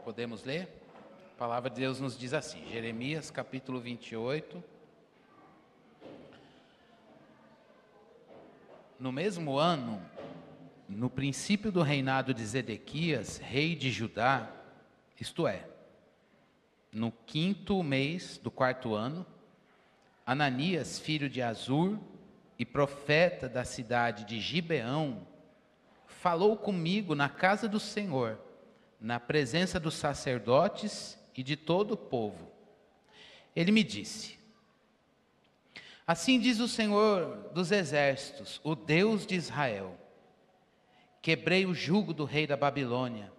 Podemos ler? A palavra de Deus nos diz assim, Jeremias capítulo 28. No mesmo ano, no princípio do reinado de Zedequias, rei de Judá, isto é, no 5º mês do 4º ano, Ananias, filho de Azur e profeta da cidade de Gibeão, falou comigo na casa do Senhor, na presença dos sacerdotes e de todo o povo. Ele me disse: assim diz o Senhor dos exércitos, o Deus de Israel: quebrei o jugo do rei da Babilônia.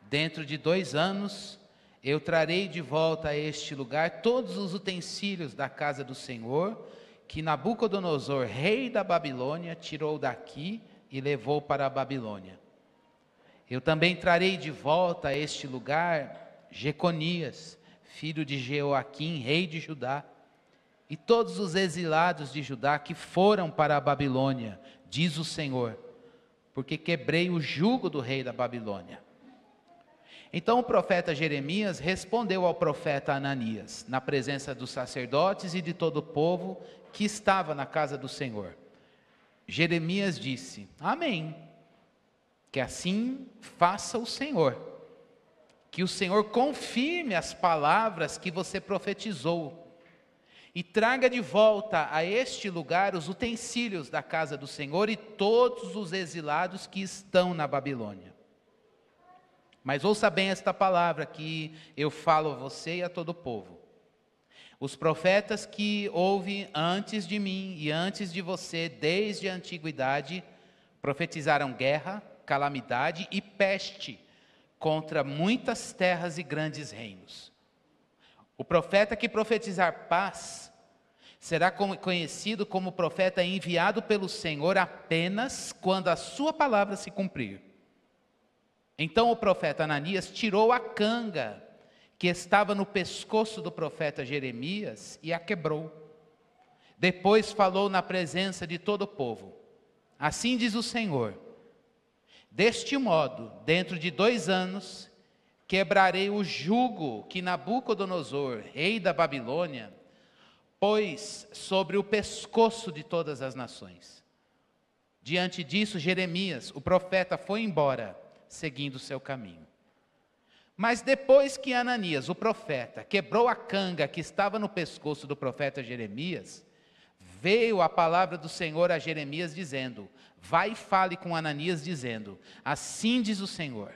Dentro de 2 anos, eu trarei de volta a este lugar todos os utensílios da casa do Senhor, que Nabucodonosor, rei da Babilônia, tirou daqui e levou para a Babilônia. Eu também trarei de volta a este lugar Jeconias, filho de Jeoaquim, rei de Judá, e todos os exilados de Judá que foram para a Babilônia, diz o Senhor, porque quebrei o jugo do rei da Babilônia. Então o profeta Jeremias respondeu ao profeta Ananias, na presença dos sacerdotes e de todo o povo que estava na casa do Senhor. Jeremias disse: amém, que assim faça o Senhor, que o Senhor confirme as palavras que você profetizou, e traga de volta a este lugar os utensílios da casa do Senhor e todos os exilados que estão na Babilônia. Mas ouça bem esta palavra que eu falo a você e a todo o povo. Os profetas que houve antes de mim e antes de você, desde a antiguidade, profetizaram guerra, calamidade e peste contra muitas terras e grandes reinos. O profeta que profetizar paz será conhecido como profeta enviado pelo Senhor apenas quando a sua palavra se cumprir. Então o profeta Ananias tirou a canga que estava no pescoço do profeta Jeremias e a quebrou. Depois falou na presença de todo o povo: assim diz o Senhor, deste modo, dentro de 2 anos, quebrarei o jugo que Nabucodonosor, rei da Babilônia, pôs sobre o pescoço de todas as nações. Diante disso, Jeremias, o profeta, foi embora, seguindo o seu caminho. Mas depois que Ananias, o profeta, quebrou a canga que estava no pescoço do profeta Jeremias, veio a palavra do Senhor a Jeremias dizendo: vai e fale com Ananias dizendo: assim diz o Senhor,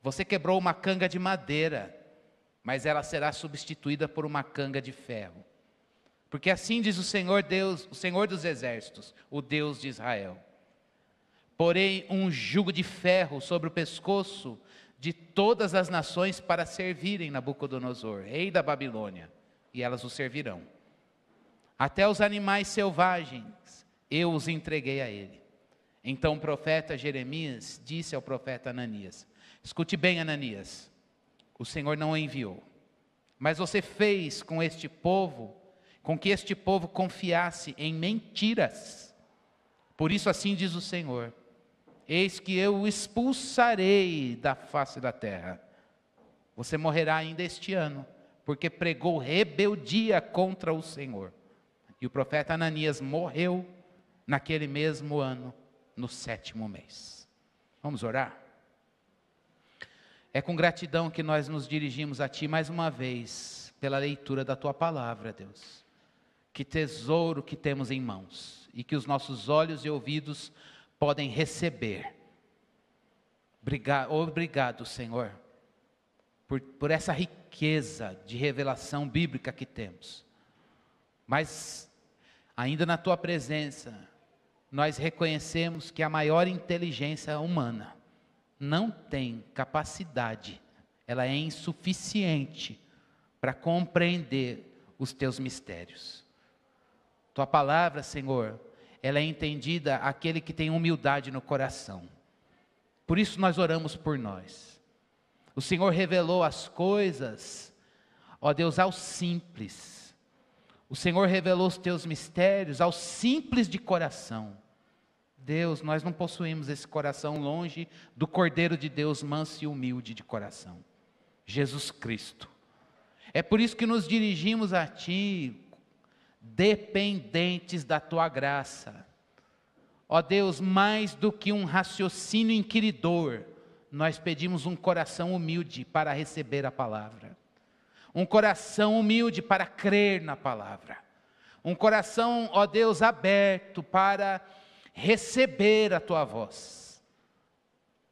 você quebrou uma canga de madeira, mas ela será substituída por uma canga de ferro. Porque assim diz o Senhor Deus, o Senhor dos exércitos, o Deus de Israel: porei um jugo de ferro sobre o pescoço de todas as nações para servirem Nabucodonosor, rei da Babilônia, e elas o servirão. Até os animais selvagens eu os entreguei a ele. Então o profeta Jeremias disse ao profeta Ananias: escute bem, Ananias, o Senhor não o enviou, mas você fez com que este povo confiasse em mentiras. Por isso assim diz o Senhor: eis que eu o expulsarei da face da terra. Você morrerá ainda este ano, porque pregou rebeldia contra o Senhor. E o profeta Ananias morreu naquele mesmo ano, no 7º mês. Vamos orar? É com gratidão que nós nos dirigimos a Ti mais uma vez, pela leitura da Tua palavra, Deus. Que tesouro que temos em mãos, e que os nossos olhos e ouvidos podem receber. Obrigado, Senhor, por essa riqueza de revelação bíblica que temos. Mas, ainda na Tua presença, nós reconhecemos que a maior inteligência humana não tem capacidade, ela é insuficiente para compreender os Teus mistérios. Tua palavra, Senhor, ela é entendida àquele que tem humildade no coração. Por isso nós oramos por nós. O Senhor revelou as coisas, ó Deus, aos simples. O Senhor revelou os Teus mistérios aos simples de coração. Deus, nós não possuímos esse coração longe do Cordeiro de Deus, manso e humilde de coração. Jesus Cristo. É por isso que nos dirigimos a Ti, dependentes da Tua graça. Ó Deus, mais do que um raciocínio inquiridor, nós pedimos um coração humilde para receber a palavra. Um coração humilde para crer na palavra. Um coração, ó Deus, aberto para receber a Tua voz.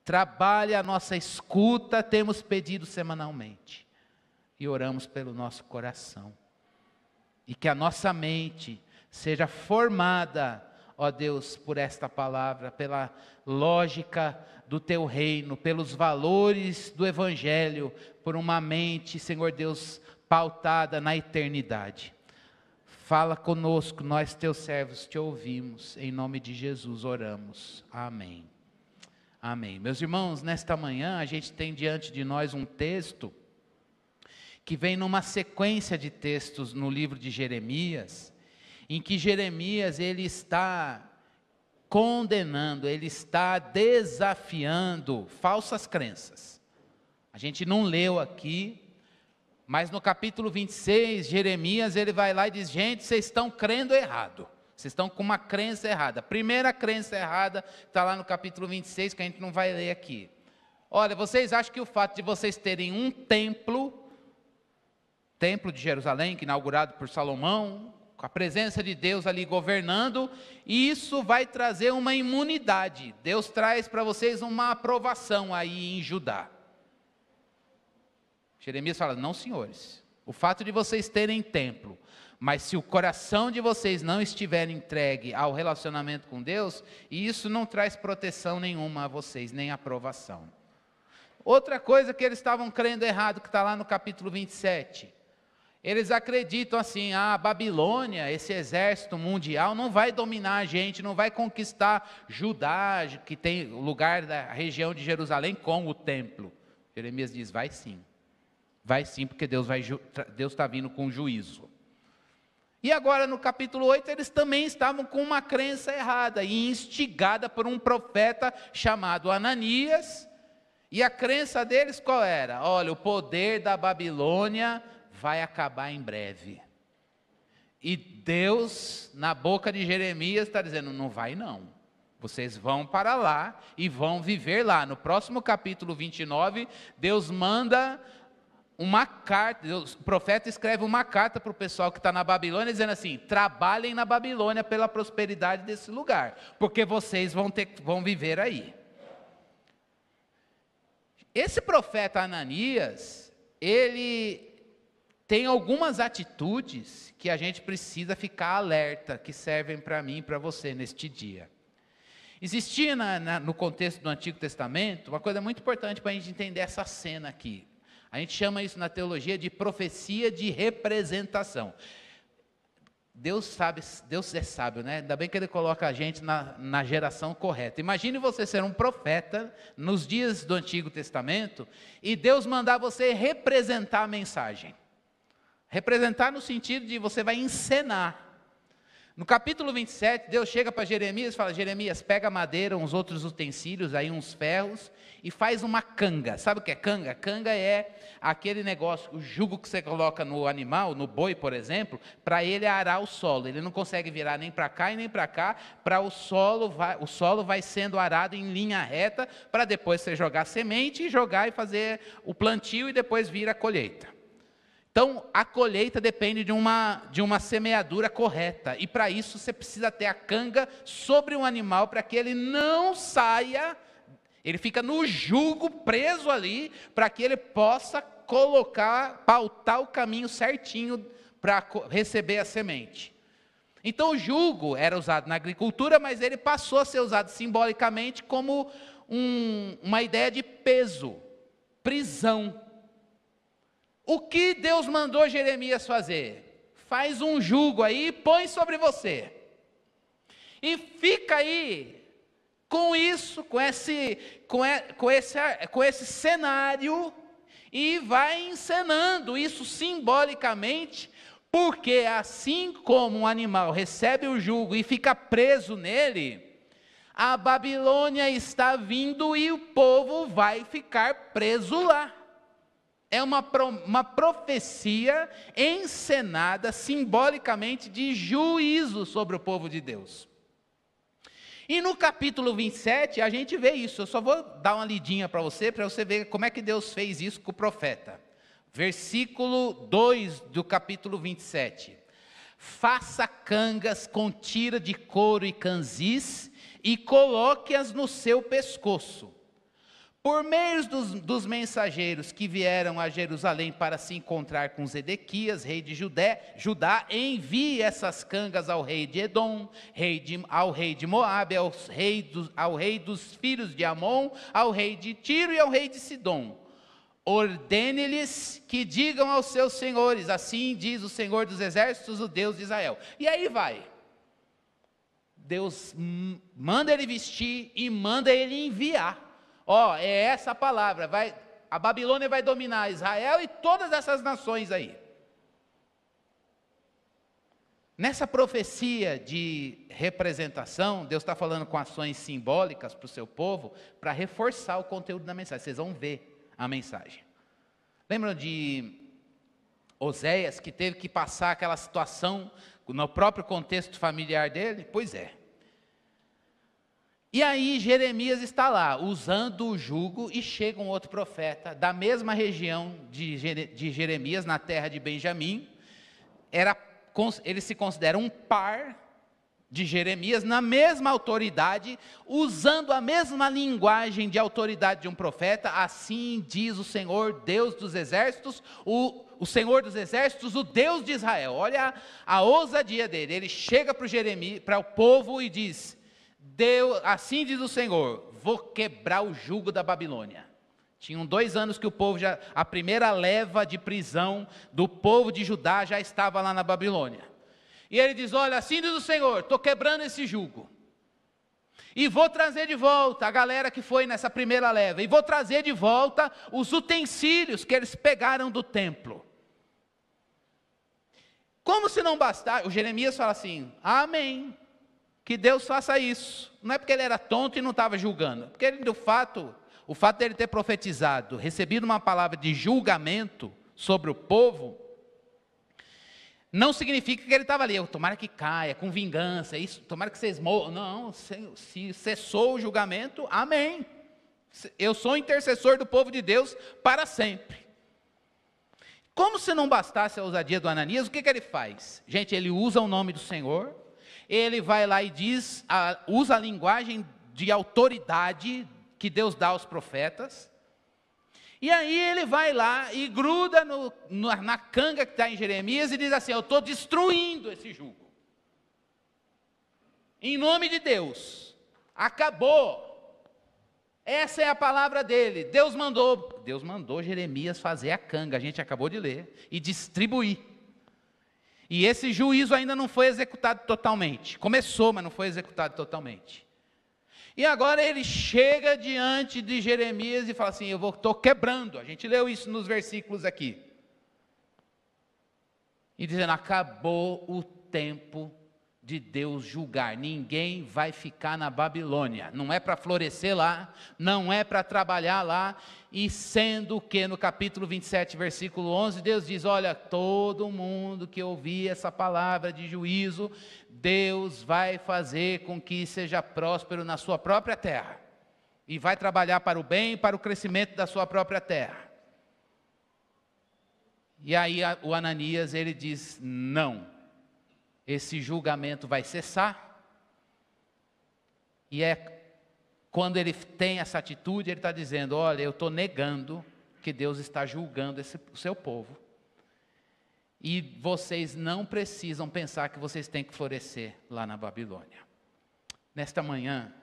Trabalhe a nossa escuta, temos pedido semanalmente. E oramos pelo nosso coração. E que a nossa mente seja formada, ó Deus, por esta palavra, pela lógica do Teu reino, pelos valores do Evangelho, por uma mente, Senhor Deus, pautada na eternidade. Fala conosco, nós Teus servos Te ouvimos, em nome de Jesus oramos, amém. Amém. Meus irmãos, nesta manhã a gente tem diante de nós um texto que vem numa sequência de textos no livro de Jeremias, em que Jeremias ele está condenando, ele está desafiando falsas crenças. A gente não leu aqui, mas no capítulo 26, Jeremias ele vai lá e diz, gente, vocês estão crendo errado. Vocês estão com uma crença errada. A primeira crença errada está lá no capítulo 26, que a gente não vai ler aqui. Olha, vocês acham que o fato de vocês terem um templo de Jerusalém, que inaugurado por Salomão, com a presença de Deus ali governando, isso vai trazer uma imunidade. Deus traz para vocês uma aprovação aí em Judá. Jeremias fala, não senhores, o fato de vocês terem templo, mas se o coração de vocês não estiver entregue ao relacionamento com Deus, isso não traz proteção nenhuma a vocês, nem aprovação. Outra coisa que eles estavam crendo errado, que está lá no capítulo 27, eles acreditam assim, a Babilônia, esse exército mundial, não vai dominar a gente, não vai conquistar Judá, que tem o lugar da região de Jerusalém com o templo. Jeremias diz, vai sim, porque Deus está vindo com juízo. E agora no capítulo 8, eles também estavam com uma crença errada, e instigada por um profeta chamado Ananias, e a crença deles qual era? Olha, o poder da Babilônia vai acabar em breve. E Deus, na boca de Jeremias, está dizendo, não vai não. Vocês vão para lá e vão viver lá. No próximo capítulo 29, Deus manda uma carta, o profeta escreve uma carta para o pessoal que está na Babilônia, dizendo assim, trabalhem na Babilônia pela prosperidade desse lugar, porque vocês vão viver aí. Esse profeta Ananias, ele tem algumas atitudes que a gente precisa ficar alerta, que servem para mim e para você neste dia. Existia no contexto do Antigo Testamento, uma coisa muito importante para a gente entender essa cena aqui. A gente chama isso na teologia de profecia de representação. Deus é sábio, né? Ainda bem que Ele coloca a gente na geração correta. Imagine você ser um profeta nos dias do Antigo Testamento e Deus mandar você representar a mensagem. Representar no sentido de você vai encenar. No capítulo 27, Deus chega para Jeremias e fala, Jeremias, pega madeira, uns outros utensílios, aí uns ferros, e faz uma canga. Sabe o que é canga? Canga é aquele negócio, o jugo que você coloca no animal, no boi, por exemplo, para ele arar o solo. Ele não consegue virar nem para cá e nem para cá, para o solo vai sendo arado em linha reta, para depois você jogar semente, e jogar e fazer o plantio, e depois vir a colheita. Então, a colheita depende de uma semeadura correta, e para isso você precisa ter a canga sobre um animal, para que ele não saia, ele fica no jugo, preso ali, para que ele possa pautar o caminho certinho, para receber a semente. Então o jugo era usado na agricultura, mas ele passou a ser usado simbolicamente como uma ideia de peso, prisão. O que Deus mandou Jeremias fazer? Faz um jugo aí e põe sobre você. E fica aí com isso, com esse cenário, e vai encenando isso simbolicamente, porque assim como um animal recebe o jugo e fica preso nele, a Babilônia está vindo e o povo vai ficar preso lá. É uma profecia encenada simbolicamente de juízo sobre o povo de Deus. E no capítulo 27, a gente vê isso. Eu só vou dar uma lidinha para você ver como é que Deus fez isso com o profeta. Versículo 2 do capítulo 27. Faça cangas com tira de couro e canzis e coloque-as no seu pescoço. Por meio dos mensageiros que vieram a Jerusalém para se encontrar com Zedequias, rei de Judá, envie essas cangas ao rei de Edom, ao rei de Moabe, ao rei dos filhos de Amon, ao rei de Tiro e ao rei de Sidom. Ordene-lhes que digam aos seus senhores, assim diz o Senhor dos Exércitos, o Deus de Israel. E aí vai. Deus manda ele vestir e manda ele enviar. É essa a palavra, a Babilônia vai dominar Israel e todas essas nações aí. Nessa profecia de representação, Deus está falando com ações simbólicas para o seu povo, para reforçar o conteúdo da mensagem. Vocês vão ver a mensagem. Lembram de Oséias, que teve que passar aquela situação no próprio contexto familiar dele? Pois é. E aí Jeremias está lá, usando o jugo, e chega um outro profeta da mesma região de Jeremias, na terra de Benjamim. Ele se considera um par de Jeremias, na mesma autoridade, usando a mesma linguagem de autoridade de um profeta. Assim diz o Senhor, Deus dos exércitos, o Senhor dos exércitos, o Deus de Israel. Olha a ousadia dele. Ele chega para o povo e diz: assim diz o Senhor, vou quebrar o jugo da Babilônia. Tinham 2 anos que o povo a primeira leva de prisão do povo de Judá já estava lá na Babilônia. E ele diz: olha, assim diz o Senhor, estou quebrando esse jugo. E vou trazer de volta a galera que foi nessa primeira leva. E vou trazer de volta os utensílios que eles pegaram do templo. Como se não bastasse, o Jeremias fala assim: amém. Que Deus faça isso. Não é porque ele era tonto e não estava julgando. Porque o fato dele ter profetizado, recebido uma palavra de julgamento sobre o povo, não significa que ele estava ali, tomara que caia, com vingança, isso, tomara que vocês morram. Não, se cessou o julgamento, amém. Eu sou intercessor do povo de Deus para sempre. Como se não bastasse a ousadia do Ananias, o que ele faz? Gente, ele usa o nome do Senhor, ele vai lá e usa a linguagem de autoridade que Deus dá aos profetas, e aí ele vai lá e gruda na canga que está em Jeremias e diz assim: eu estou destruindo esse jugo, em nome de Deus, acabou. Essa é a palavra dele. Deus mandou Jeremias fazer a canga, a gente acabou de ler, e distribuir. E esse juízo ainda não foi executado totalmente. Começou, mas não foi executado totalmente. E agora ele chega diante de Jeremias e fala assim: estou quebrando. A gente leu isso nos versículos aqui. E dizendo: acabou o tempo de Deus julgar. Ninguém vai ficar na Babilônia. Não é para florescer lá, não é para trabalhar lá. E sendo que no capítulo 27, versículo 11, Deus diz: olha, todo mundo que ouvir essa palavra de juízo, Deus vai fazer com que seja próspero na sua própria terra. E vai trabalhar para o bem e para o crescimento da sua própria terra. E aí o Ananias, ele diz: não, esse julgamento vai cessar. E quando ele tem essa atitude, ele está dizendo: olha, eu estou negando que Deus está julgando o seu povo. E vocês não precisam pensar que vocês têm que florescer lá na Babilônia. Nesta manhã,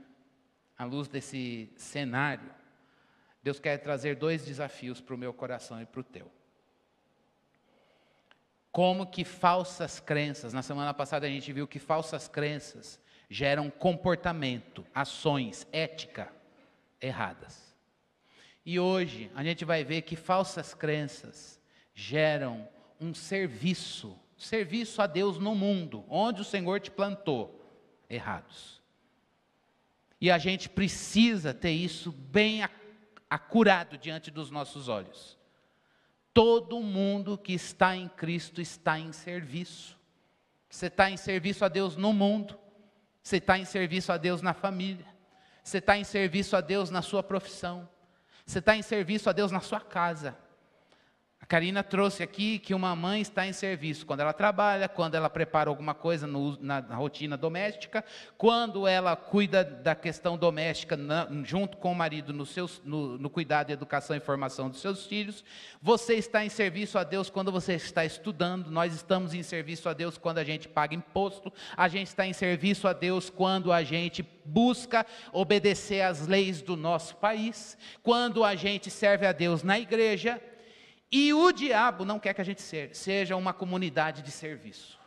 à luz desse cenário, Deus quer trazer 2 desafios para o meu coração e para o teu. Como que falsas crenças, na semana passada a gente viu que falsas crenças geram comportamento, ações, ética erradas. E hoje a gente vai ver que falsas crenças geram um serviço a Deus no mundo, onde o Senhor te plantou, errados. E a gente precisa ter isso bem acurado diante dos nossos olhos, todo mundo que está em Cristo está em serviço. Você está em serviço a Deus no mundo, você está em serviço a Deus na família, você está em serviço a Deus na sua profissão, você está em serviço a Deus na sua casa. A Karina trouxe aqui que uma mãe está em serviço quando ela trabalha, quando ela prepara alguma coisa na rotina doméstica, quando ela cuida da questão doméstica junto com o marido no cuidado, educação e formação dos seus filhos. Você está em serviço a Deus quando você está estudando, nós estamos em serviço a Deus quando a gente paga imposto, a gente está em serviço a Deus quando a gente busca obedecer às leis do nosso país, quando a gente serve a Deus na igreja. E o diabo não quer que a gente seja uma comunidade de serviço.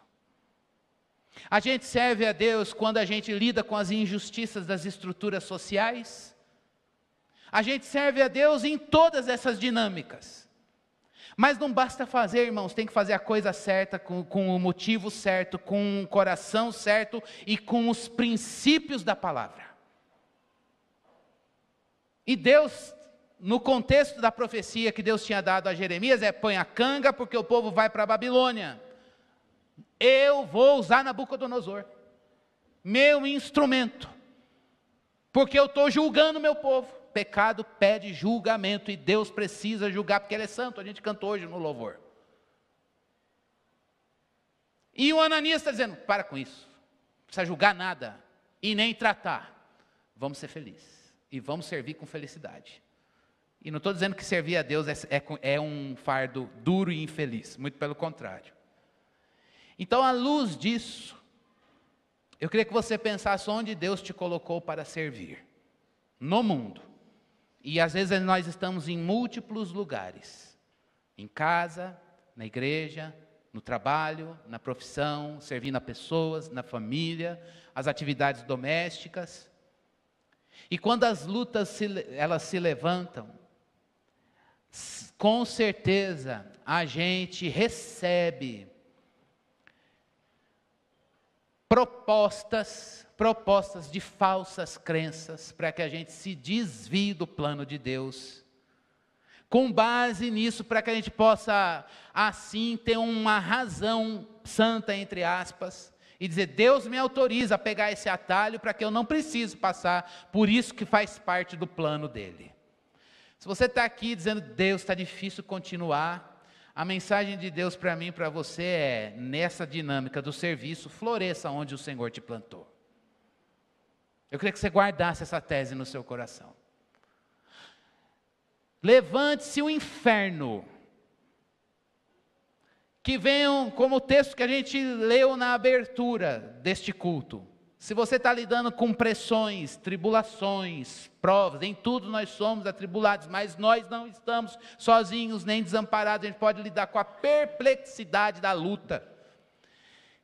A gente serve a Deus quando a gente lida com as injustiças das estruturas sociais. A gente serve a Deus em todas essas dinâmicas. Mas não basta fazer, irmãos, tem que fazer a coisa certa, com o motivo certo, com o coração certo e com os princípios da palavra. E Deus, no contexto da profecia que Deus tinha dado a Jeremias, põe a canga porque o povo vai para a Babilônia. Eu vou usar Nabucodonosor, meu instrumento, porque eu estou julgando meu povo. Pecado pede julgamento e Deus precisa julgar porque Ele é santo, a gente cantou hoje no louvor. E o Ananias está dizendo, para com isso, não precisa julgar nada e nem tratar, vamos ser felizes e vamos servir com felicidade. E não estou dizendo que servir a Deus é um fardo duro e infeliz, muito pelo contrário. Então, à luz disso, eu queria que você pensasse onde Deus te colocou para servir, no mundo. E às vezes nós estamos em múltiplos lugares, em casa, na igreja, no trabalho, na profissão, servindo a pessoas, na família, as atividades domésticas. E quando as lutas elas se levantam, com certeza a gente recebe propostas de falsas crenças para que a gente se desvie do plano de Deus. Com base nisso, para que a gente possa assim ter uma razão santa, entre aspas, e dizer, Deus me autoriza a pegar esse atalho para que eu não precise passar por isso que faz parte do plano dele. Se você está aqui dizendo, Deus, está difícil continuar, a mensagem de Deus para mim e para você é, nessa dinâmica do serviço, floresça onde o Senhor te plantou. Eu queria que você guardasse essa tese no seu coração. Levante-se o inferno, que venham, como o texto que a gente leu na abertura deste culto. Se você está lidando com pressões, tribulações, provas, em tudo nós somos atribulados, mas nós não estamos sozinhos nem desamparados, a gente pode lidar com a perplexidade da luta.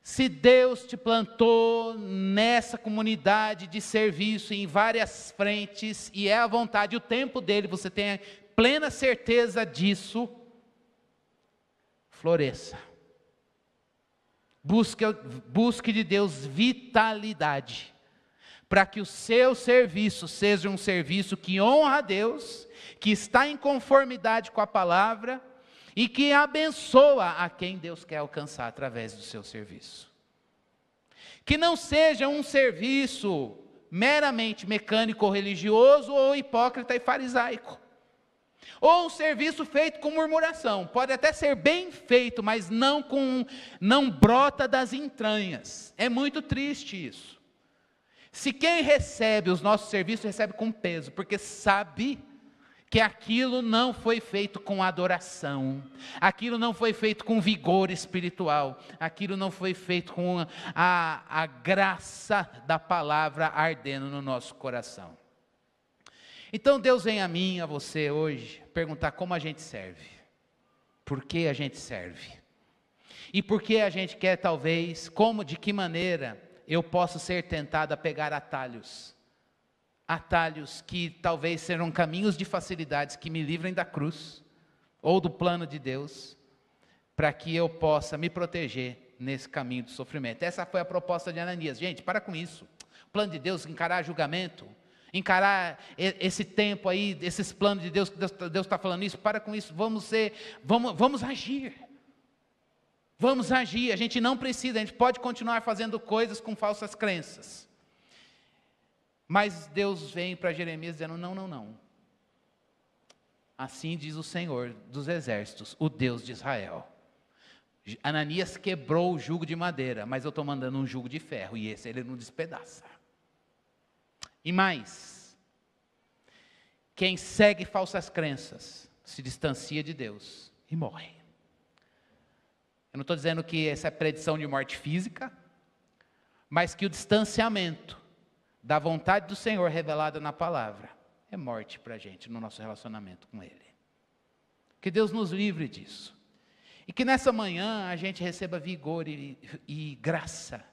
Se Deus te plantou nessa comunidade de serviço em várias frentes, e é a vontade e o tempo dele, você tem plena certeza disso, floresça. Busque de Deus vitalidade, para que o seu serviço seja um serviço que honra a Deus, que está em conformidade com a palavra, e que abençoa a quem Deus quer alcançar através do seu serviço. Que não seja um serviço meramente mecânico ou religioso, ou hipócrita e farisaico. Ou um serviço feito com murmuração, pode até ser bem feito, mas não brota das entranhas. É muito triste isso. Se quem recebe os nossos serviços, recebe com peso, porque sabe que aquilo não foi feito com adoração, aquilo não foi feito com vigor espiritual, aquilo não foi feito com a graça da palavra ardendo no nosso coração. Então Deus vem a mim, a você hoje, perguntar como a gente serve, por que a gente serve, e por que a gente quer talvez, de que maneira eu posso ser tentado a pegar atalhos que talvez sejam caminhos de facilidades que me livrem da cruz, ou do plano de Deus, para que eu possa me proteger nesse caminho do sofrimento. Essa foi a proposta de Ananias. Gente, para com isso, o plano de Deus, encarar julgamento, encarar esse tempo aí, esses planos de Deus, que Deus está falando isso, para com isso, vamos agir. Vamos agir, a gente não precisa, a gente pode continuar fazendo coisas com falsas crenças. Mas Deus vem para Jeremias dizendo, não. Assim diz o Senhor dos exércitos, o Deus de Israel. Ananias quebrou o jugo de madeira, mas eu estou mandando um jugo de ferro, e esse ele não despedaça. E mais, quem segue falsas crenças, se distancia de Deus e morre. Eu não estou dizendo que essa é predição de morte física, mas que o distanciamento da vontade do Senhor revelada na palavra é morte para a gente no nosso relacionamento com Ele. Que Deus nos livre disso. E que nessa manhã a gente receba vigor e graça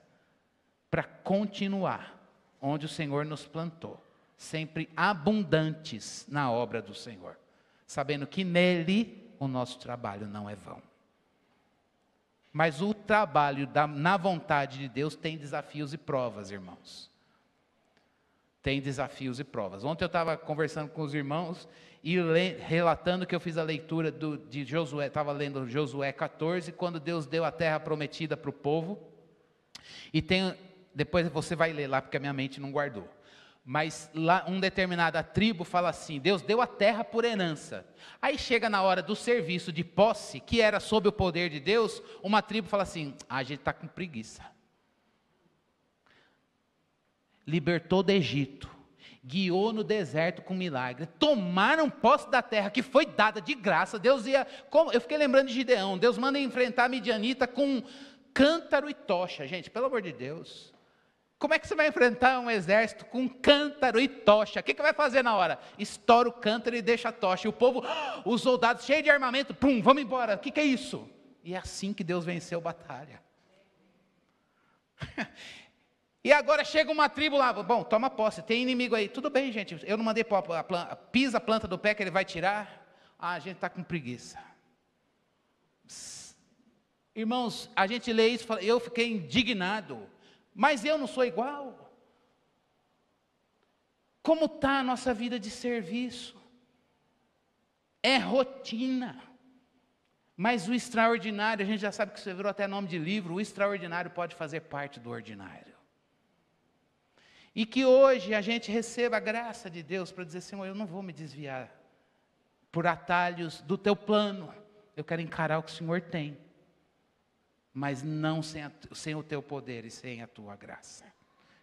para continuar onde o Senhor nos plantou, sempre abundantes na obra do Senhor, sabendo que nele o nosso trabalho não é vão. Mas o trabalho na vontade de Deus tem desafios e provas, irmãos. Tem desafios e provas. Ontem eu estava conversando com os irmãos e relatando que eu fiz a leitura de Josué, estava lendo Josué 14, quando Deus deu a terra prometida para o povo. E depois você vai ler lá, porque a minha mente não guardou. Mas lá, uma determinada tribo fala assim, Deus deu a terra por herança. Aí chega na hora do serviço de posse, que era sob o poder de Deus, uma tribo fala assim, a gente está com preguiça. Libertou do Egito, guiou no deserto com milagre, tomaram posse da terra que foi dada de graça. Deus eu fiquei lembrando de Gideão, Deus manda enfrentar a Midianita com cântaro e tocha. Gente, pelo amor de Deus, como é que você vai enfrentar um exército com cântaro e tocha? O que vai fazer na hora? Estoura o cântaro e deixa a tocha, e o povo, os soldados cheios de armamento, pum, vamos embora, o que é isso? E é assim que Deus venceu a batalha. E agora chega uma tribo lá, bom, toma posse, tem inimigo aí, tudo bem gente, eu não mandei pisa a planta do pé que ele vai tirar, a gente está com preguiça. Irmãos, a gente lê isso, eu fiquei indignado, mas eu não sou igual. Como está a nossa vida de serviço? É rotina, mas o extraordinário, a gente já sabe que você virou até nome de livro, o extraordinário pode fazer parte do ordinário. E que hoje a gente receba a graça de Deus para dizer, Senhor, eu não vou me desviar por atalhos do teu plano, eu quero encarar o que o Senhor tem, mas não sem o teu poder e sem a tua graça.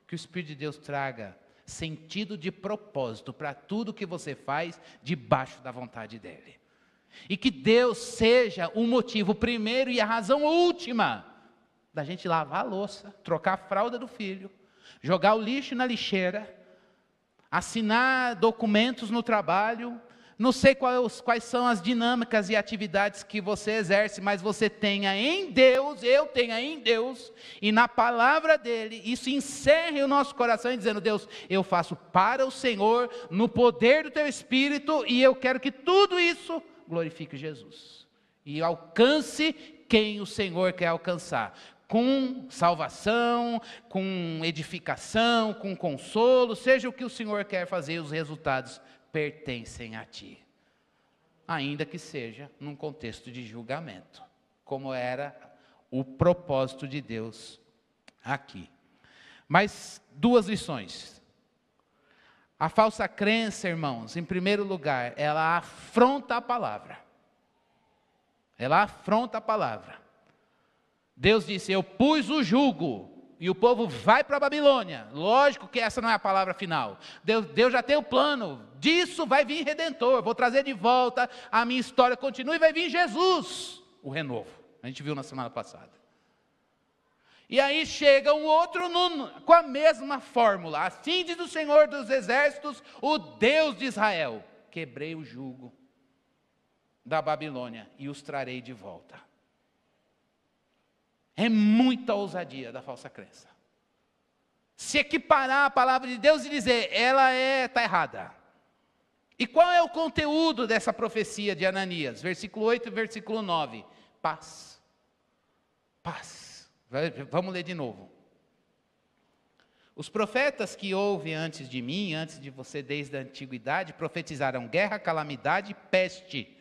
Que o Espírito de Deus traga sentido de propósito para tudo que você faz debaixo da vontade dEle. E que Deus seja o motivo primeiro e a razão última da gente lavar a louça, trocar a fralda do filho, jogar o lixo na lixeira, assinar documentos no trabalho, não sei quais são as dinâmicas e atividades que você exerce, mas você tenha em Deus, eu tenha em Deus, e na palavra dEle, isso encerre o nosso coração, dizendo, Deus, eu faço para o Senhor, no poder do Teu Espírito, e eu quero que tudo isso glorifique Jesus, e alcance quem o Senhor quer alcançar, com salvação, com edificação, com consolo, seja o que o Senhor quer fazer, os resultados pertencem a Ti. Ainda que seja num contexto de julgamento, como era o propósito de Deus aqui. Mas duas lições. A falsa crença, irmãos, em primeiro lugar, ela afronta a palavra. Ela afronta a palavra. Deus disse, eu pus o jugo, e o povo vai para a Babilônia. Lógico que essa não é a palavra final. Deus já tem o plano, disso vai vir Redentor, vou trazer de volta, a minha história continua, e vai vir Jesus, o renovo. A gente viu na semana passada. E aí chega um outro com a mesma fórmula. Assim diz o Senhor dos Exércitos, o Deus de Israel. Quebrei o jugo da Babilônia e os trarei de volta. É muita ousadia da falsa crença. Se equiparar a palavra de Deus e dizer, ela está errada. E qual é o conteúdo dessa profecia de Ananias? Versículo 8 e versículo 9. Paz. Paz. Vamos ler de novo. Os profetas que houve antes de mim, antes de você desde a antiguidade, profetizaram guerra, calamidade e peste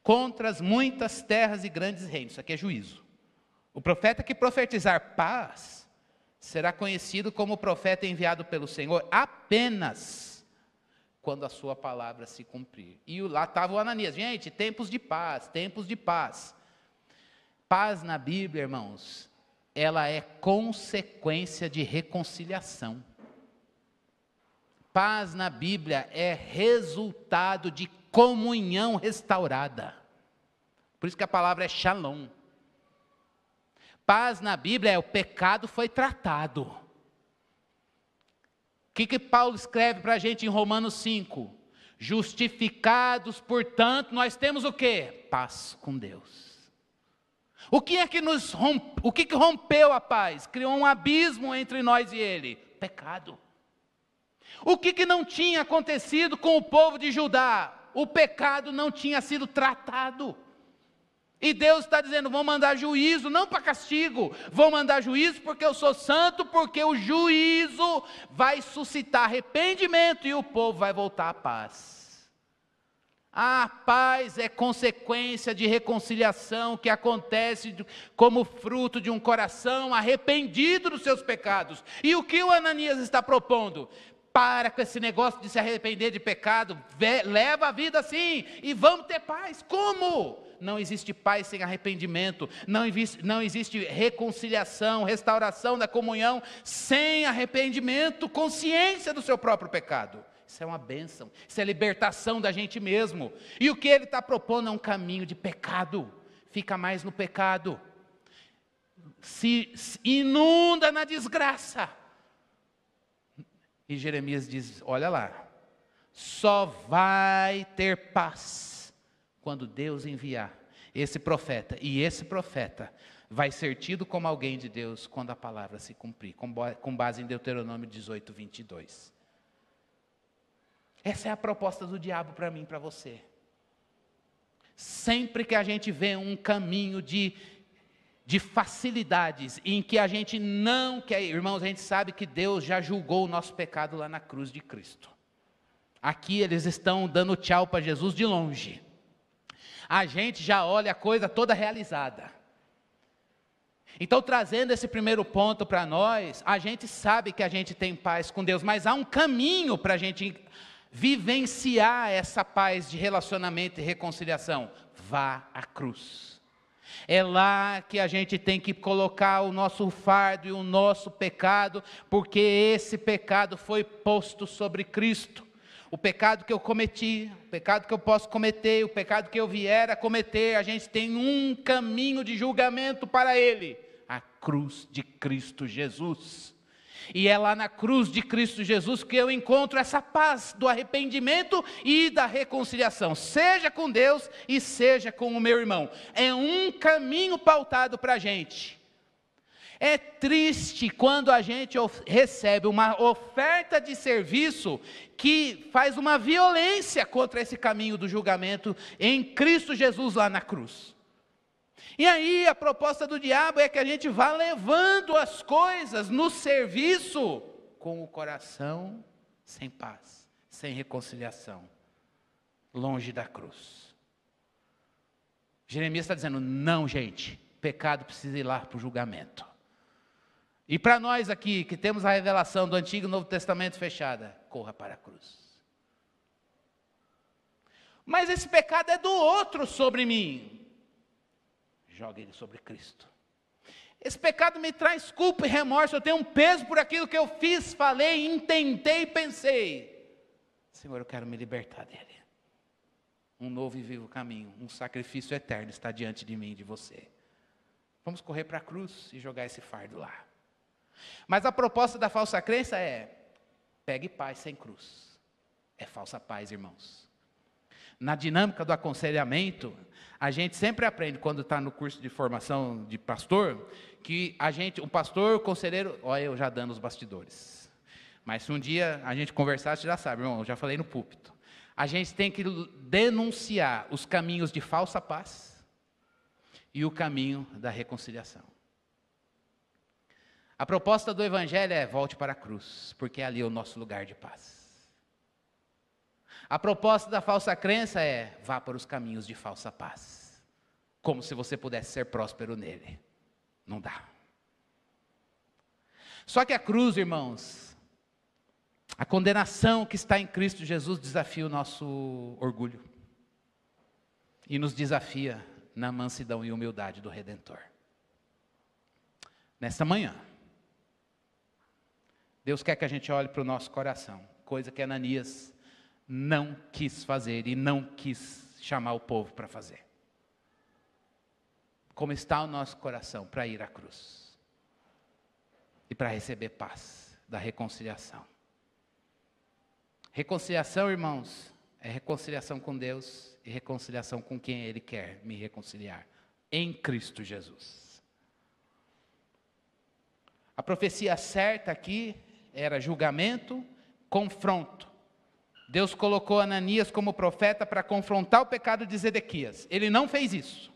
contra as muitas terras e grandes reinos. Isso aqui é juízo. O profeta que profetizar paz será conhecido como profeta enviado pelo Senhor apenas quando a sua palavra se cumprir. E lá estava o Ananias. Gente, tempos de paz, tempos de paz. Paz na Bíblia, irmãos, ela é consequência de reconciliação. Paz na Bíblia é resultado de comunhão restaurada. Por isso que a palavra é shalom. Paz na Bíblia é o pecado foi tratado. O que Paulo escreve para a gente em Romanos 5? Justificados, portanto, nós temos o quê? Paz com Deus. O que é que o que rompeu a paz? Criou um abismo entre nós e ele? Pecado. O que não tinha acontecido com o povo de Judá? O pecado não tinha sido tratado. E Deus está dizendo, vou mandar juízo, não para castigo, vou mandar juízo porque eu sou santo, porque o juízo vai suscitar arrependimento e o povo vai voltar à paz. A paz é consequência de reconciliação que acontece como fruto de um coração arrependido dos seus pecados. E o que o Ananias está propondo? Para com esse negócio de se arrepender de pecado, leva a vida assim e vamos ter paz. Como? Não existe paz sem arrependimento, não existe reconciliação, restauração da comunhão sem arrependimento, consciência do seu próprio pecado. Isso é uma bênção, isso é libertação da gente mesmo. E o que ele está propondo é um caminho de pecado, fica mais no pecado, se inunda na desgraça. E Jeremias diz, olha lá, só vai ter paz quando Deus enviar esse profeta. E esse profeta vai ser tido como alguém de Deus quando a palavra se cumprir, com base em Deuteronômio 18, 22. Essa é a proposta do diabo para mim e para você. Sempre que a gente vê um caminho de facilidades em que a gente não quer, irmãos, a gente sabe que Deus já julgou o nosso pecado lá na cruz de Cristo. Aqui eles estão dando tchau para Jesus de longe. A gente já olha a coisa toda realizada. Então, trazendo esse primeiro ponto para nós, a gente sabe que a gente tem paz com Deus, mas há um caminho para a gente vivenciar essa paz de relacionamento e reconciliação. Vá à cruz. É lá que a gente tem que colocar o nosso fardo e o nosso pecado, porque esse pecado foi posto sobre Cristo. O pecado que eu cometi, o pecado que eu posso cometer, o pecado que eu vier a cometer, a gente tem um caminho de julgamento para ele, a cruz de Cristo Jesus. E é lá na cruz de Cristo Jesus que eu encontro essa paz do arrependimento e da reconciliação, seja com Deus e seja com o meu irmão. É um caminho pautado para a gente. É triste quando a gente recebe uma oferta de serviço que faz uma violência contra esse caminho do julgamento em Cristo Jesus lá na cruz. E aí a proposta do diabo é que a gente vá levando as coisas no serviço com o coração sem paz, sem reconciliação, longe da cruz. Jeremias está dizendo, não gente, pecado precisa ir lá para o julgamento. E para nós aqui, que temos a revelação do Antigo e Novo Testamento fechada, corra para a cruz. Mas esse pecado é do outro sobre mim. Joga ele sobre Cristo. Esse pecado me traz culpa e remorso, eu tenho um peso por aquilo que eu fiz, falei, intentei e pensei. Senhor, eu quero me libertar dele. Um novo e vivo caminho, um sacrifício eterno está diante de mim e de você. Vamos correr para a cruz e jogar esse fardo lá. Mas a proposta da falsa crença é, pegue paz sem cruz. É falsa paz, irmãos. Na dinâmica do aconselhamento, a gente sempre aprende, quando está no curso de formação de pastor, que um pastor, o conselheiro, olha eu já dando os bastidores. Mas se um dia a gente conversar, você já sabe, irmão, eu já falei no púlpito. A gente tem que denunciar os caminhos de falsa paz e o caminho da reconciliação. A proposta do Evangelho é: volte para a cruz, porque ali é o nosso lugar de paz. A proposta da falsa crença é: vá para os caminhos de falsa paz, como se você pudesse ser próspero nele. Não dá. Só que a cruz, irmãos, a condenação que está em Cristo Jesus desafia o nosso orgulho e nos desafia na mansidão e humildade do Redentor. Nesta manhã, Deus quer que a gente olhe para o nosso coração, coisa que Ananias não quis fazer e não quis chamar o povo para fazer. Como está o nosso coração para ir à cruz e para receber paz da reconciliação. Reconciliação, irmãos, é reconciliação com Deus e reconciliação com quem Ele quer me reconciliar, em Cristo Jesus. A profecia certa aqui era julgamento, confronto. Deus colocou Ananias como profeta para confrontar o pecado de Zedequias. Ele não fez isso.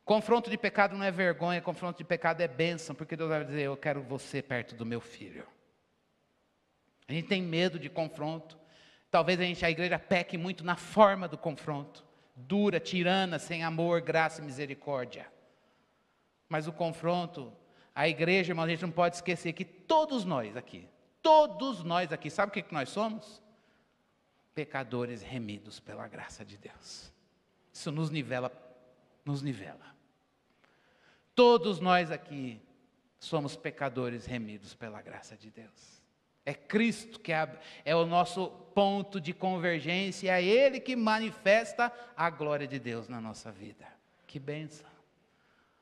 Confronto de pecado não é vergonha, confronto de pecado é bênção, porque Deus vai dizer: eu quero você perto do meu filho. A gente tem medo de confronto. Talvez a igreja peque muito na forma do confronto. Dura, tirana, sem amor, graça e misericórdia. Mas o confronto, a igreja, irmão, a gente não pode esquecer que todos nós aqui, sabe o que nós somos? Pecadores remidos pela graça de Deus. Isso nos nivela. Todos nós aqui somos pecadores remidos pela graça de Deus. É Cristo que é o nosso ponto de convergência, é Ele que manifesta a glória de Deus na nossa vida. Que bênção!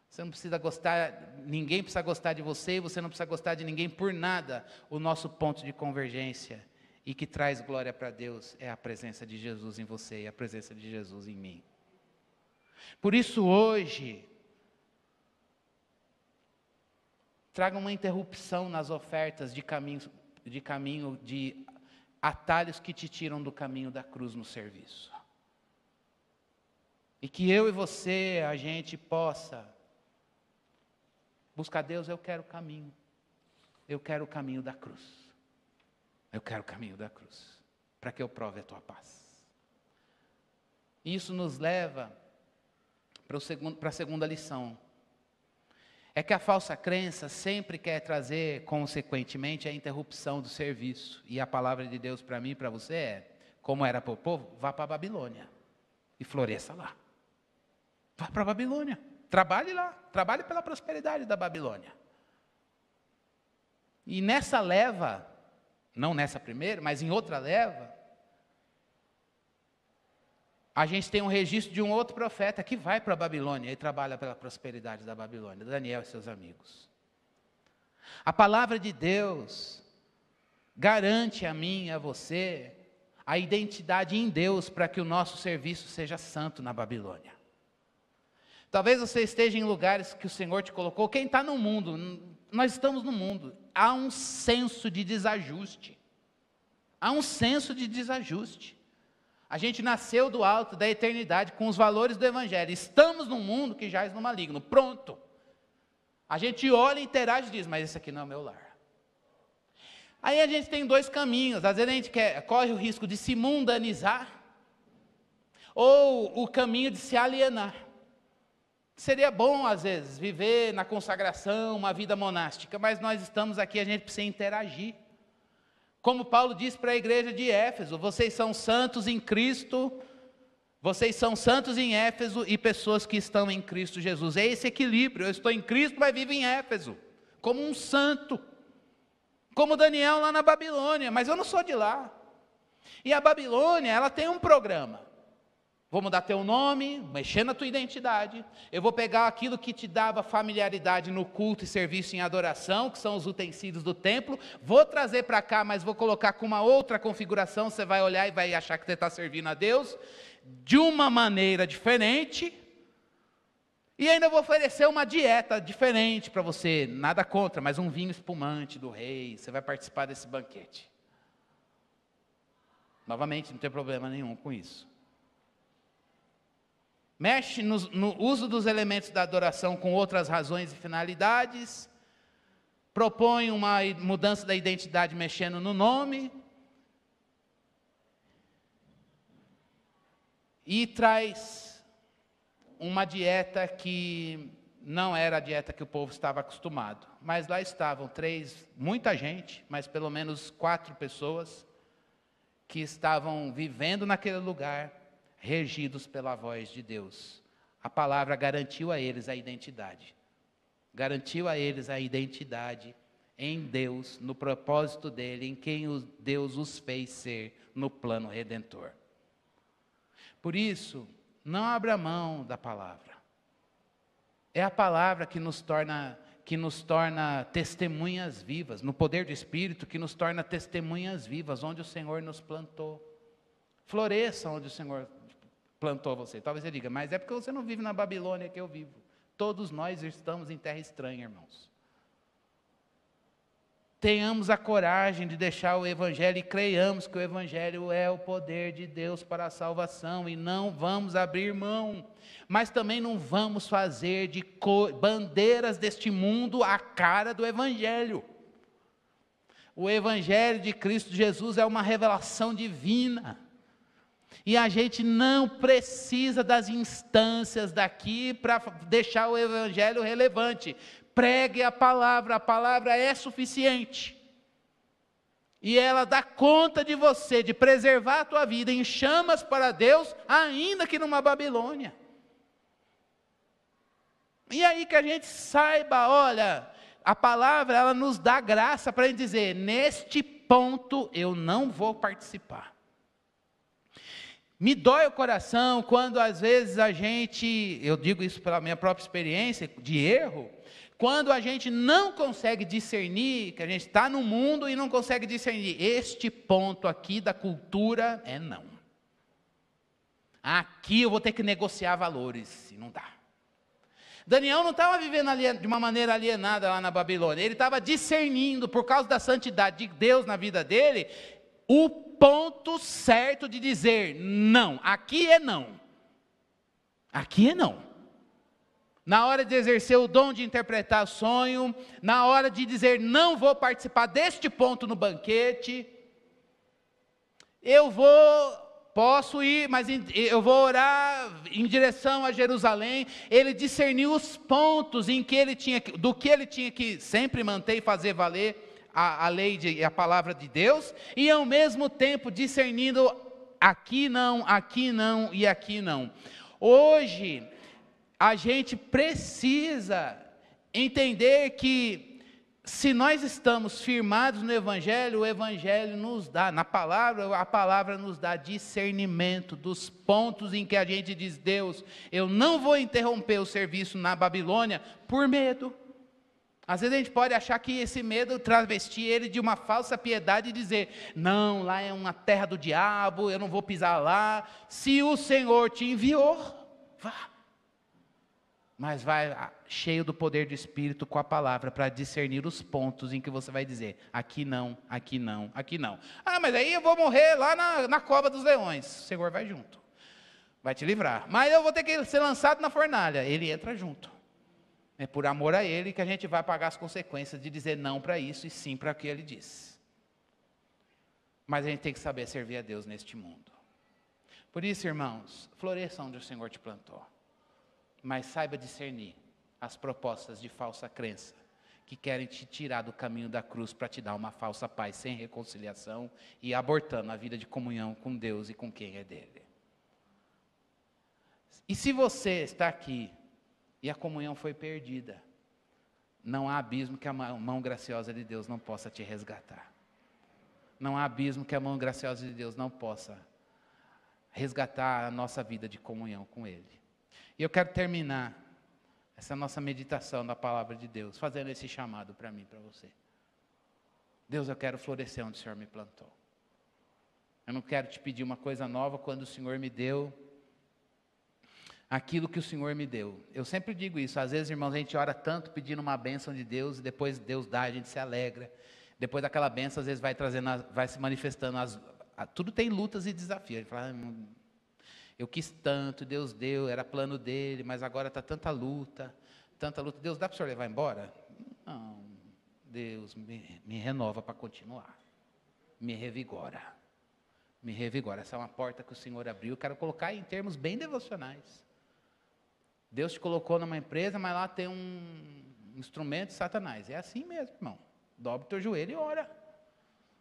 Você não precisa gostar, ninguém precisa gostar de você, você não precisa gostar de ninguém por nada. O nosso ponto de convergência e que traz glória para Deus é a presença de Jesus em você e a presença de Jesus em mim. Por isso hoje, traga uma interrupção nas ofertas de atalhos que te tiram do caminho da cruz no serviço. E que eu e você, a gente possa buscar Deus. Eu quero o caminho da cruz. Eu quero o caminho da cruz, para que eu prove a tua paz. Isso nos leva para a segunda lição. É que a falsa crença sempre quer trazer, consequentemente, a interrupção do serviço. E a palavra de Deus para mim e para você é, como era para o povo: vá para a Babilônia e floresça lá. Vá para a Babilônia, trabalhe lá, trabalhe pela prosperidade da Babilônia. E nessa leva, não nessa primeira, mas em outra leva, a gente tem um registro de um outro profeta que vai para a Babilônia e trabalha pela prosperidade da Babilônia, Daniel e seus amigos. A palavra de Deus garante a mim e a você a identidade em Deus para que o nosso serviço seja santo na Babilônia. Talvez você esteja em lugares que o Senhor te colocou. Quem está no mundo, nós estamos no mundo, há um senso de desajuste. A gente nasceu do alto, da eternidade, com os valores do Evangelho. Estamos num mundo que jaz no maligno. Pronto. A gente olha, interage e diz: mas esse aqui não é o meu lar. Aí a gente tem dois caminhos. Às vezes a gente corre o risco de se mundanizar, ou o caminho de se alienar. Seria bom, às vezes, viver na consagração, uma vida monástica, mas nós estamos aqui, a gente precisa interagir. Como Paulo disse para a igreja de Éfeso: vocês são santos em Cristo, vocês são santos em Éfeso e pessoas que estão em Cristo Jesus. É esse equilíbrio. Eu estou em Cristo, mas vivo em Éfeso, como um santo, como Daniel lá na Babilônia, mas eu não sou de lá. E a Babilônia, ela tem um programa. Vou mudar teu nome, mexer na tua identidade. Eu vou pegar aquilo que te dava familiaridade no culto e serviço em adoração, que são os utensílios do templo. Vou trazer para cá, mas vou colocar com uma outra configuração. Você vai olhar e vai achar que você está servindo a Deus de uma maneira diferente. E ainda vou oferecer uma dieta diferente para você. Nada contra, mas um vinho espumante do rei. Você vai participar desse banquete. Novamente, não tem problema nenhum com isso. Mexe no uso dos elementos da adoração com outras razões e finalidades. propõe uma mudança da identidade mexendo no nome, e traz uma dieta que não era a dieta que o povo estava acostumado. Mas lá estavam muita gente, mas pelo menos 4 pessoas, que estavam vivendo naquele lugar, regidos pela voz de Deus. A palavra garantiu a eles a identidade. Garantiu a eles a identidade em Deus, no propósito dele, em quem Deus os fez ser no plano redentor. Por isso, não abra mão da palavra. É a palavra que nos torna testemunhas vivas, no poder do Espírito, que nos torna testemunhas vivas, onde o Senhor nos plantou. Floresça onde o Senhor plantou você. Talvez você diga, mas é porque você não vive na Babilônia que eu vivo. Todos nós estamos em terra estranha, irmãos. Tenhamos a coragem de deixar o Evangelho e creiamos que o Evangelho é o poder de Deus para a salvação e não vamos abrir mão, mas também não vamos fazer de bandeiras deste mundo a cara do Evangelho. O Evangelho de Cristo Jesus é uma revelação divina e a gente não precisa das instâncias daqui para deixar o Evangelho relevante. Pregue a palavra é suficiente. E ela dá conta de você, de preservar a tua vida em chamas para Deus, ainda que numa Babilônia. E aí que a gente saiba, olha, a palavra ela nos dá graça para dizer, neste ponto eu não vou participar. Me dói o coração quando às vezes eu digo isso pela minha própria experiência de erro, quando a gente não consegue discernir, que a gente está no mundo e não consegue discernir, este ponto aqui da cultura é não. Aqui eu vou ter que negociar valores, e não dá. Daniel não estava vivendo de uma maneira alienada lá na Babilônia, ele estava discernindo, por causa da santidade de Deus na vida dele, o ponto certo de dizer, não, aqui é não. Aqui é não. Na hora de exercer o dom de interpretar o sonho, na hora de dizer, não vou participar deste ponto no banquete, posso ir, mas eu vou orar em direção a Jerusalém. Ele discerniu os pontos em que do que ele tinha que sempre manter e fazer valer a lei e a palavra de Deus, e ao mesmo tempo discernindo aqui não e aqui não. Hoje, a gente precisa entender que se nós estamos firmados no Evangelho, o Evangelho nos dá, a palavra nos dá discernimento dos pontos em que a gente diz, Deus, eu não vou interromper o serviço na Babilônia por medo. Às vezes a gente pode achar que esse medo travestir ele de uma falsa piedade e dizer, não, lá é uma terra do diabo, eu não vou pisar lá. Se o Senhor te enviou, vá. Mas vai cheio do poder do Espírito com a palavra para discernir os pontos em que você vai dizer, aqui não, aqui não, aqui não. Ah, mas aí eu vou morrer lá na cova dos leões. O Senhor vai junto, vai te livrar. Mas eu vou ter que ser lançado na fornalha. Ele entra junto. É por amor a Ele que a gente vai pagar as consequências de dizer não para isso e sim para o que Ele diz. Mas a gente tem que saber servir a Deus neste mundo. Por isso, irmãos, floresça onde o Senhor te plantou. Mas saiba discernir as propostas de falsa crença que querem te tirar do caminho da cruz para te dar uma falsa paz sem reconciliação e abortando a vida de comunhão com Deus e com quem é dele. E se você está aqui e a comunhão foi perdida, não há abismo que a mão graciosa de Deus não possa te resgatar. Não há abismo que a mão graciosa de Deus não possa resgatar a nossa vida de comunhão com Ele. E eu quero terminar essa nossa meditação da palavra de Deus, fazendo esse chamado para mim, para você. Deus, eu quero florescer onde o Senhor me plantou. Eu não quero te pedir uma coisa nova quando o Senhor me deu aquilo que o Senhor me deu. Eu sempre digo isso, às vezes, irmãos, a gente ora tanto pedindo uma bênção de Deus, e depois Deus dá, a gente se alegra. Depois daquela bênção, às vezes vai se manifestando, tudo tem lutas e desafios. A gente fala, eu quis tanto, Deus deu, era plano dele, mas agora está tanta luta. Deus, dá para o Senhor levar embora? Não. Deus, me renova para continuar. Me revigora. Me revigora. Essa é uma porta que o Senhor abriu. Eu quero colocar em termos bem devocionais. Deus te colocou numa empresa, mas lá tem um instrumento de Satanás. É assim mesmo, irmão. Dobre teu joelho e ora.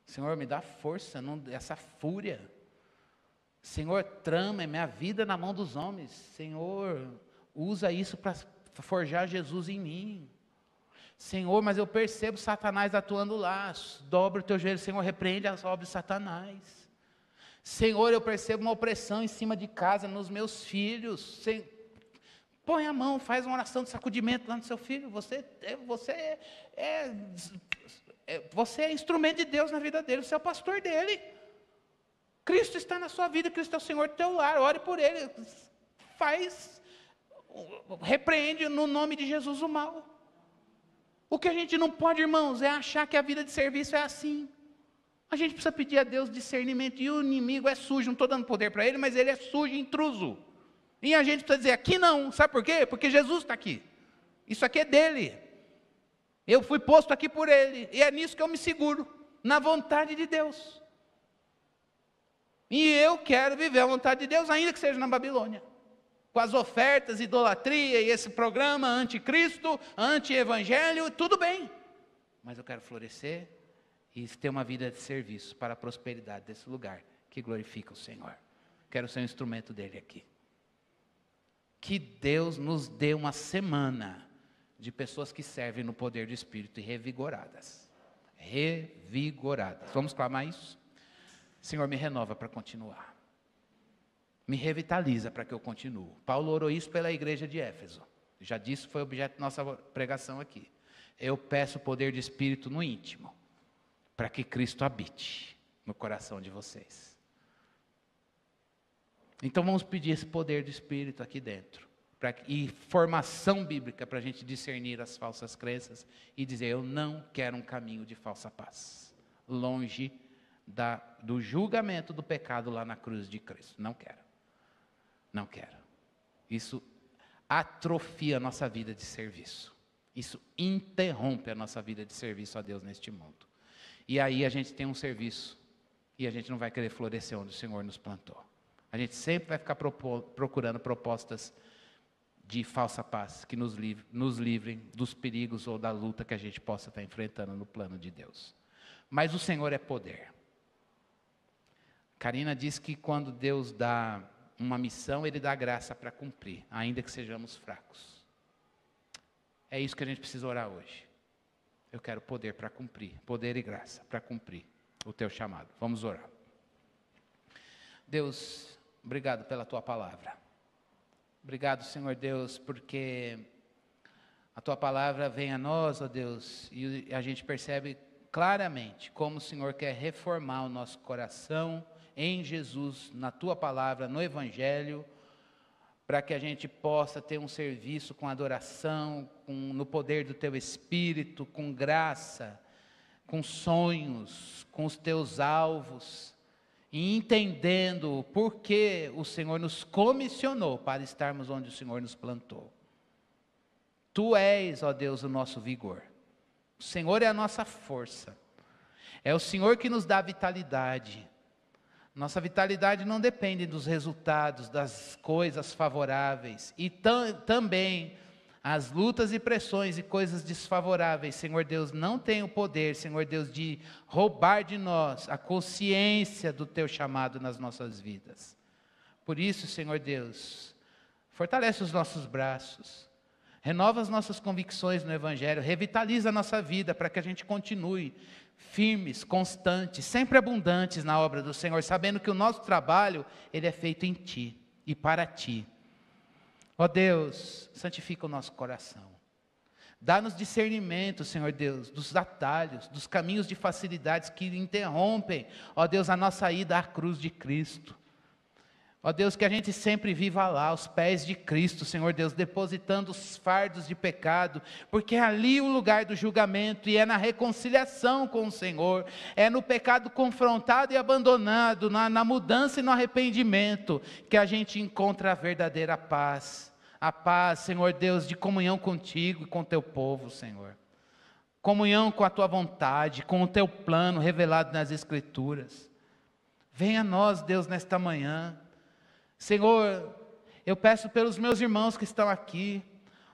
Senhor, me dá força, essa fúria. Senhor, trama minha vida na mão dos homens. Senhor, usa isso para forjar Jesus em mim. Senhor, mas eu percebo Satanás atuando lá. Dobra o teu joelho, Senhor, repreende as obras de Satanás. Senhor, eu percebo uma opressão em cima de casa, nos meus filhos. Põe a mão, faz uma oração de sacudimento lá no seu filho. Você é instrumento de Deus na vida dele, você é o pastor dele. Cristo está na sua vida, Cristo é o Senhor do teu lar, ore por ele. Repreende no nome de Jesus o mal. O que a gente não pode, irmãos, é achar que a vida de serviço é assim. A gente precisa pedir a Deus discernimento, e o inimigo é sujo, não estou dando poder para ele, mas ele é sujo e intruso. E a gente precisa dizer, aqui não, sabe por quê? Porque Jesus está aqui. Isso aqui é dele. Eu fui posto aqui por ele, e é nisso que eu me seguro, na vontade de Deus. E eu quero viver a vontade de Deus, ainda que seja na Babilônia. Com as ofertas, idolatria e esse programa anticristo, anti-evangelho, tudo bem. Mas eu quero florescer e ter uma vida de serviço para a prosperidade desse lugar, que glorifica o Senhor. Quero ser um instrumento dele aqui. Que Deus nos dê uma semana de pessoas que servem no poder do Espírito e revigoradas. Revigoradas. Vamos clamar isso? Senhor, me renova para continuar. Me revitaliza para que eu continue. Paulo orou isso pela igreja de Éfeso. Já disse, foi objeto de nossa pregação aqui. Eu peço o poder de Espírito no íntimo, para que Cristo habite no coração de vocês. Então vamos pedir esse poder do Espírito aqui dentro. E formação bíblica para a gente discernir as falsas crenças e dizer, eu não quero um caminho de falsa paz. Longe do julgamento do pecado lá na cruz de Cristo. Não quero. Não quero. Isso atrofia a nossa vida de serviço. Isso interrompe a nossa vida de serviço a Deus neste mundo. E aí a gente tem um serviço e a gente não vai querer florescer onde o Senhor nos plantou. A gente sempre vai ficar procurando propostas de falsa paz que nos livrem dos perigos ou da luta que a gente possa estar enfrentando no plano de Deus. Mas o Senhor é poder. Karina diz que quando Deus dá uma missão, Ele dá graça para cumprir, ainda que sejamos fracos. É isso que a gente precisa orar hoje. Eu quero poder para cumprir, poder e graça para cumprir o Teu chamado. Vamos orar. Deus, obrigado pela Tua palavra. Obrigado, Senhor Deus, porque a Tua palavra vem a nós, ó Deus, e a gente percebe claramente como o Senhor quer reformar o nosso coração em Jesus, na Tua palavra, no Evangelho, para que a gente possa ter um serviço com adoração, no poder do Teu Espírito, com graça, com sonhos, com os Teus alvos, e entendendo por que o Senhor nos comissionou para estarmos onde o Senhor nos plantou. Tu és, ó Deus, o nosso vigor. O Senhor é a nossa força. É o Senhor que nos dá vitalidade. Nossa vitalidade não depende dos resultados, das coisas favoráveis. E também as lutas e pressões e coisas desfavoráveis, Senhor Deus, não tem o poder, Senhor Deus, de roubar de nós a consciência do Teu chamado nas nossas vidas. Por isso, Senhor Deus, fortalece os nossos braços, renova as nossas convicções no Evangelho, revitaliza a nossa vida para que a gente continue firmes, constantes, sempre abundantes na obra do Senhor, sabendo que o nosso trabalho, ele é feito em Ti e para Ti. Ó Deus, santifica o nosso coração. Dá-nos discernimento, Senhor Deus, dos atalhos, dos caminhos de facilidades que interrompem, ó Deus, a nossa ida à cruz de Cristo. Ó Deus, que a gente sempre viva lá, aos pés de Cristo, Senhor Deus, depositando os fardos de pecado, porque é ali o lugar do julgamento, e é na reconciliação com o Senhor, é no pecado confrontado e abandonado, na mudança e no arrependimento, que a gente encontra a verdadeira paz. A paz, Senhor Deus, de comunhão contigo e com teu povo, Senhor. comunhão com a tua vontade, com o teu plano revelado nas Escrituras. Venha a nós, Deus, nesta manhã. Senhor, eu peço pelos meus irmãos que estão aqui,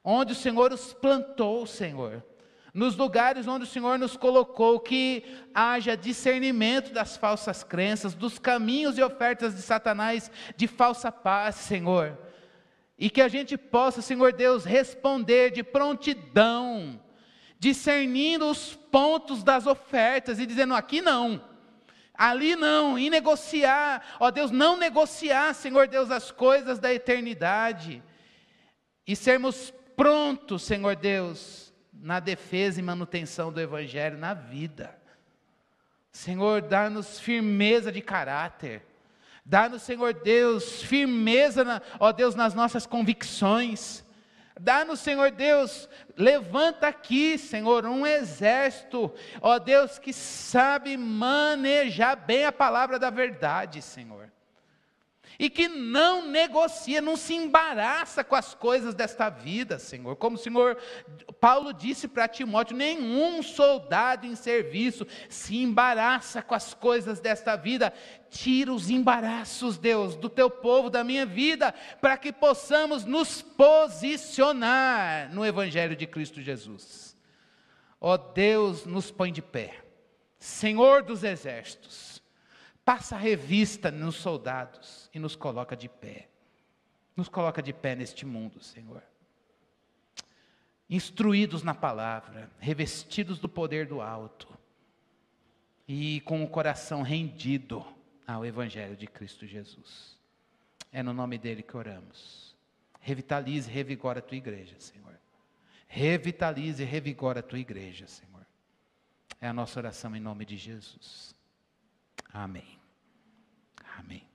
onde o Senhor os plantou, Senhor, nos lugares onde o Senhor nos colocou, que haja discernimento das falsas crenças, dos caminhos e ofertas de Satanás de falsa paz, Senhor, e que a gente possa, Senhor Deus, responder de prontidão, discernindo os pontos das ofertas e dizendo: aqui não, ali não, e negociar, ó Deus, não negociar, Senhor Deus, as coisas da eternidade, e sermos prontos, Senhor Deus, na defesa e manutenção do Evangelho na vida. Senhor, dá-nos firmeza de caráter, dá-nos, Senhor Deus, firmeza, ó Deus, nas nossas convicções. Dá-nos, Senhor Deus, levanta aqui, Senhor, um exército, ó Deus, que sabe manejar bem a palavra da verdade, Senhor. E que não negocia, não se embaraça com as coisas desta vida, Senhor. Como o Senhor, Paulo disse para Timóteo: nenhum soldado em serviço se embaraça com as coisas desta vida. Tira os embaraços, Deus, do teu povo, da minha vida, para que possamos nos posicionar no Evangelho de Cristo Jesus. Ó Deus, nos põe de pé, Senhor dos exércitos. Passa a revista nos soldados e nos coloca de pé. Nos coloca de pé neste mundo, Senhor. Instruídos na palavra, revestidos do poder do alto e com o coração rendido ao Evangelho de Cristo Jesus. É no nome dele que oramos. Revitalize e revigora a tua igreja, Senhor. Revitalize e revigora a tua igreja, Senhor. É a nossa oração em nome de Jesus. Amém. Amém.